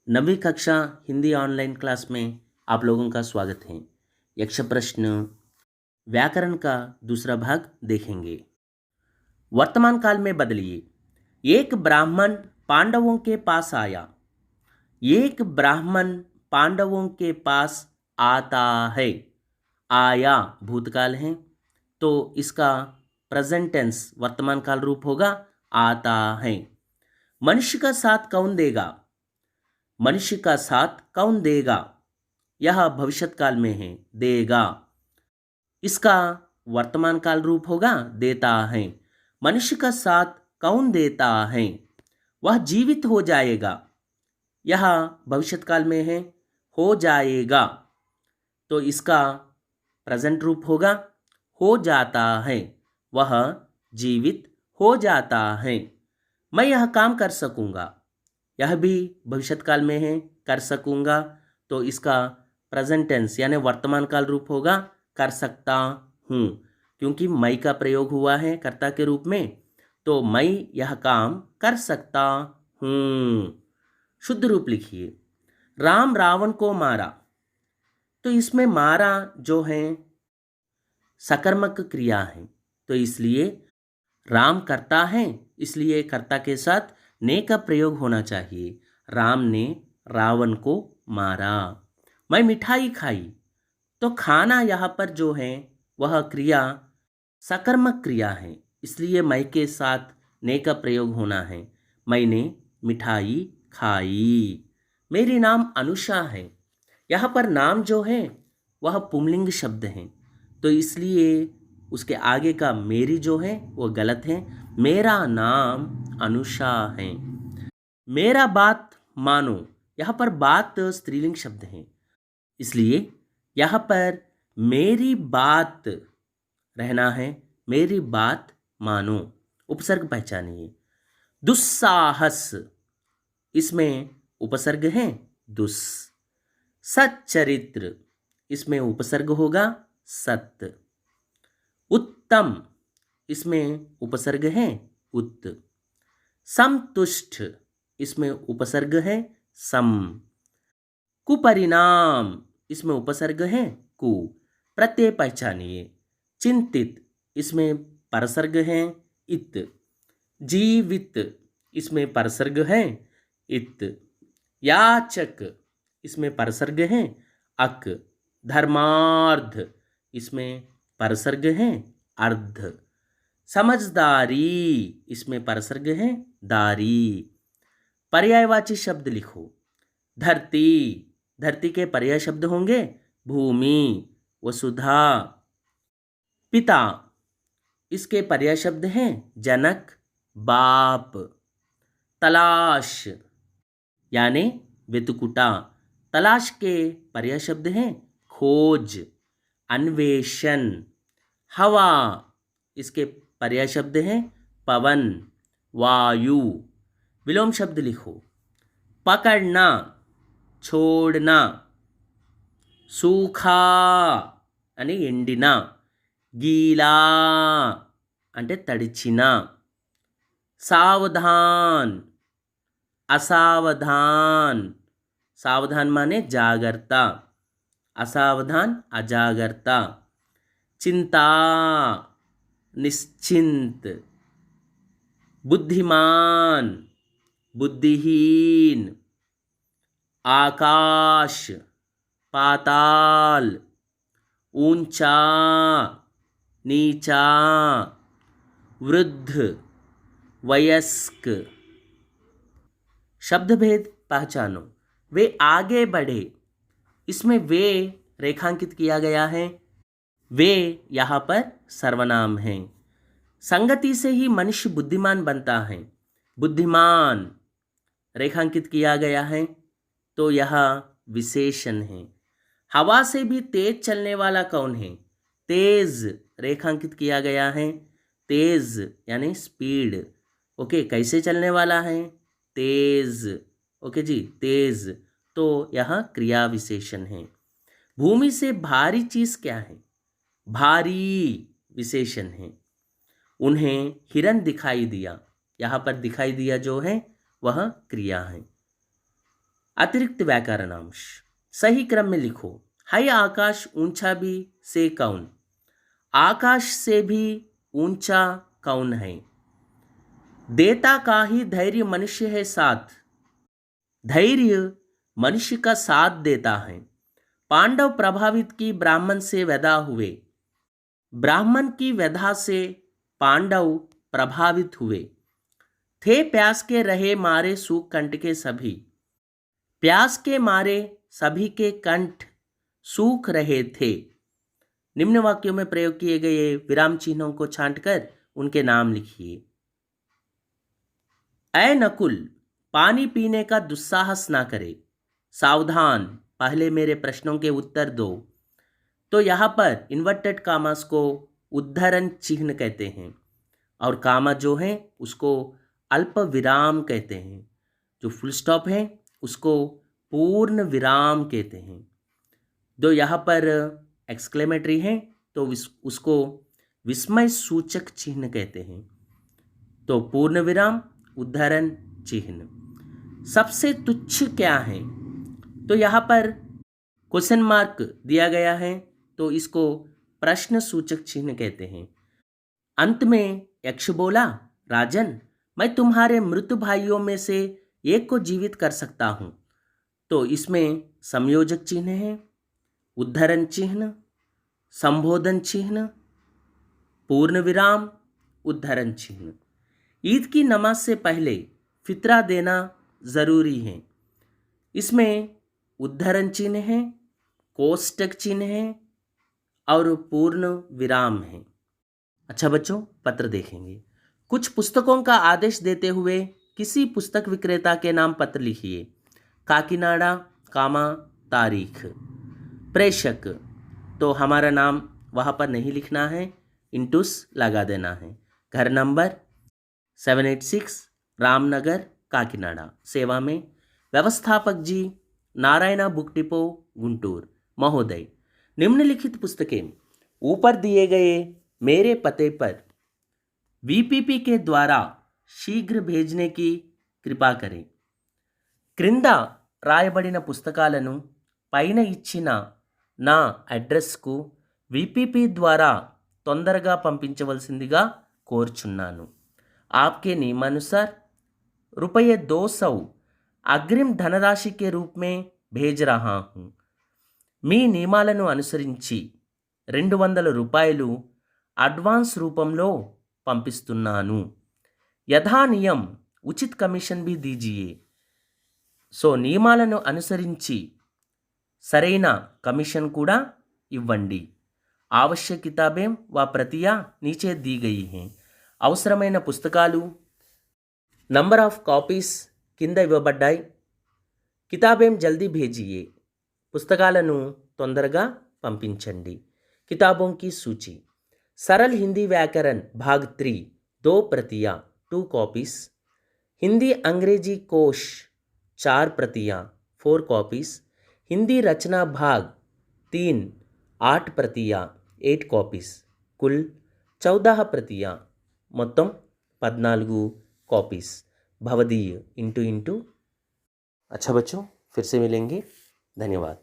नवीं कक्षा Hindi online class में आप लोगों का स्वागत है। यक्ष प्रश्न व्याकरण का दूसरा भाग देखेंगे। वर्तमान काल में बदलिए। एक ब्राह्मण पांडवों के पास आया। एक ब्राह्मण पांडवों के पास आता है। आया भूतकाल है, तो इसका प्रेजेंट टेंस वर्तमान काल रूप होगा आता है। मनुष्य का साथ कौन देगा? मनुष्य का साथ कौन देगा? यह भविष्यत काल में है, देगा। इसका वर्तमान काल रूप होगा देता है। मनुष्य का साथ कौन देता है? वह जीवित हो जाएगा। यह भविष्यत काल में है, हो जाएगा, तो इसका प्रेजेंट रूप होगा हो जाता है। वह जीवित हो जाता है। मैं यह काम कर सकूंगा। यह भी भविष्यत काल में है, कर सकूंगा, तो इसका प्रेजेंट टेंस यानी वर्तमान काल रूप होगा कर सकता हूँ, क्योंकि मैं का प्रयोग हुआ है कर्ता के रूप में, तो मैं यह काम कर सकता हूँ। शुद्ध रूप लिखिए। राम रावण को मारा, तो इसमें मारा जो है सकर्मक क्रिया है, तो इसलिए राम करता है, इसलिए कर्ता के साथ ने का प्रयोग होना चाहिए। राम ने रावण को मारा। मैं मिठाई खाई, तो खाना यहाँ पर जो है वह क्रिया सकर्मक क्रिया है, इसलिए मैं के साथ ने का प्रयोग होना है। मैंने मिठाई खाई। मेरी नाम अनुषा है। यहाँ पर नाम जो है वह पुंलिंग शब्द है, तो इसलिए उसके आगे का मेरी जो है वो गलत है। मेरा नाम अनुषा है। मेरा बात मानो, यहाँ पर बात स्त्रीलिंग शब्द है, इसलिए यहाँ पर मेरी बात रहना है। मेरी बात मानो। उपसर्ग पहचानिए। दुस्साहस, इसमें उपसर्ग है दुस। सच्चरित्र, इसमें उपसर्ग होगा सत। उत्तम, इसमें उपसर्ग है उत। समतुष्ट, इसमें उपसर्ग है सम। कुपरिणाम, इसमें उपसर्ग है कु। प्रत्यय पहचानिए। चिंतित, इसमें परसर्ग है इत। जीवित, इसमें परसर्ग है इत। याचक, इसमें परसर्ग है अक। धर्मार्थ, इसमें परसर्ग है अर्ध। समझदारी, इसमें परसर्ग है दारी। पर्यायवाची शब्द लिखो। धरती, धरती के पर्याय शब्द होंगे भूमि, वसुधा। पिता, इसके पर्याय शब्द हैं जनक, बाप। तलाश यानी वेतुकुटा, तलाश के पर्याय शब्द हैं खोज, अन्वेषण। हवा, इसके पर्याय शब्द हैं पवन, वायु। विलोम शब्द लिखो। पकड़ना, छोड़ना। सूखा అని ఎండిన, గీలా అంటే తడిచిన. सावधान, असावधान. सावधान माने जागरता, असावधान अजागरता. चिंता, निश्चिंत. बुद्धिमान, बुद्धिहीन. आकाश, पाताल. ऊंचा, नीचा. वृद्ध, वयस्क. शब्द भेद पहचानो। वे आगे बढ़े, इसमें वे रेखांकित किया गया है। वे यहाँ पर सर्वनाम है। संगति से ही मनुष्य बुद्धिमान बनता है। बुद्धिमान रेखांकित किया गया है, तो यह विशेषण है। हवा से भी तेज चलने वाला कौन है? तेज रेखांकित किया गया है। तेज यानी स्पीड। ओके, कैसे चलने वाला है? तेज। ओके जी, तेज, तो यह क्रिया विशेषण है। भूमि से भारी चीज क्या है? भारी विशेषण है। उन्हें हिरन दिखाई दिया, यहाँ पर दिखाई दिया जो है वह क्रिया है। अतिरिक्त व्याकरणांश सही क्रम में लिखो। है आकाश ऊंचा भी से कौन? आकाश से भी ऊंचा कौन है? देता का ही धैर्य मनुष्य है साथ। धैर्य मनुष्य का साथ देता है। पांडव प्रभावित की ब्राह्मण से व्यथा हुए। ब्राह्मण की व्यथा से पांडव प्रभावित हुए। थे प्यास के रहे मारे सूख कंठ के सभी। प्यास के मारे सभी के कंठ सूख रहे थे। निम्न वाक्यों में प्रयोग किए गए विराम चिन्हों को छांटकर उनके नाम लिखिए। ऐ नकुल, पानी पीने का दुस्साहस ना करे। सावधान, पहले मेरे प्रश्नों के उत्तर दो। तो यहाँ पर इन्वर्टेड कामास को उद्धरण चिन्ह कहते हैं और कामा जो है उसको अल्प विराम कहते हैं। जो फुल स्टॉप है उसको पूर्ण विराम कहते हैं। जो यहाँ पर एक्सक्लेमेटरी है तो उसको विस्मय सूचक चिन्ह कहते हैं। तो पूर्ण विराम, उद्धरण चिन्ह। सबसे तुच्छ क्या है? तो यहाँ पर क्वेश्चन मार्क दिया गया है तो इसको प्रश्न सूचक चिन्ह कहते हैं। अंत में यक्ष बोला, राजन, मैं तुम्हारे मृत भाइयों में से एक को जीवित कर सकता हूं। तो इसमें संयोजक चिन्ह है, उद्धरण चिन्ह, संबोधन चिन्ह, पूर्ण विराम, उद्धरण चिन्ह। ईद की नमाज से पहले फितरा देना जरूरी है। इसमें उद्धरण चिन्ह है, कोष्टक चिन्ह है और पूर्ण विराम है। अच्छा बच्चों, पत्र देखेंगे। कुछ पुस्तकों का आदेश देते हुए किसी पुस्तक विक्रेता के नाम पत्र लिखिए। काकीनाडा, कामा, तारीख। प्रेषक, तो हमारा नाम वहाँ पर नहीं लिखना है, इंटूस लगा देना है। घर नंबर 786 रामनगर, काकीनाडा। सेवा में व्यवस्थापक जी, नारायणा बुक डिपो, गुंटूर। महोदय, निम्नलिखित पुस्तकें ऊपर दिए गए मेरे पते पर वीपीपी के द्वारा शीघ्र भेजने की कृपा करें। క్రింద రాయబడిన పుస్తకాలను పైన ఇచ్చిన నా అడ్రస్కు వీపీపీ ద్వారా తొందరగా పంపించవలసిందిగా కోరుచున్నాను। आपके नियमानुसार ₹200 अग्रिम धनराशि के रूप में भेज रहा हूँ। మీ నియమాలను అనుసరించి ₹200 అడ్వాన్స్ రూపంలో పంపిస్తున్నాను। యథా నియం ఉచిత్ కమిషన్ भी दीजिए। సో నియమాలను అనుసరించి సరైన కమిషన్ కూడా ఇవ్వండి। आवश्यक किताबें व प्रतियां नीचे दी गई हैं। అవసరమైన పుస్తకాలు నంబర్ ఆఫ్ కాపీస్ కింద ఇవ్వబడ్డాయి। కితాబేం జల్దీ भेजिए। పుస్తకాలను తొందరగా పంపించండి। किताबों की सूची। सरल हिंदी व्याकरण भाग 3 2 प्रतियां 2 कॉपीज। हिंदी अंग्रेजी कोश 4 प्रतियां 4 कॉपीज। हिंदी रचना भाग 3 8 प्रतियां 8 कॉपीज। कुल 14 प्रतियां మొత్తం 14 कॉपीज। भवदीय into into. अच्छा बच्चों, फिर से मिलेंगे। धन्यवाद।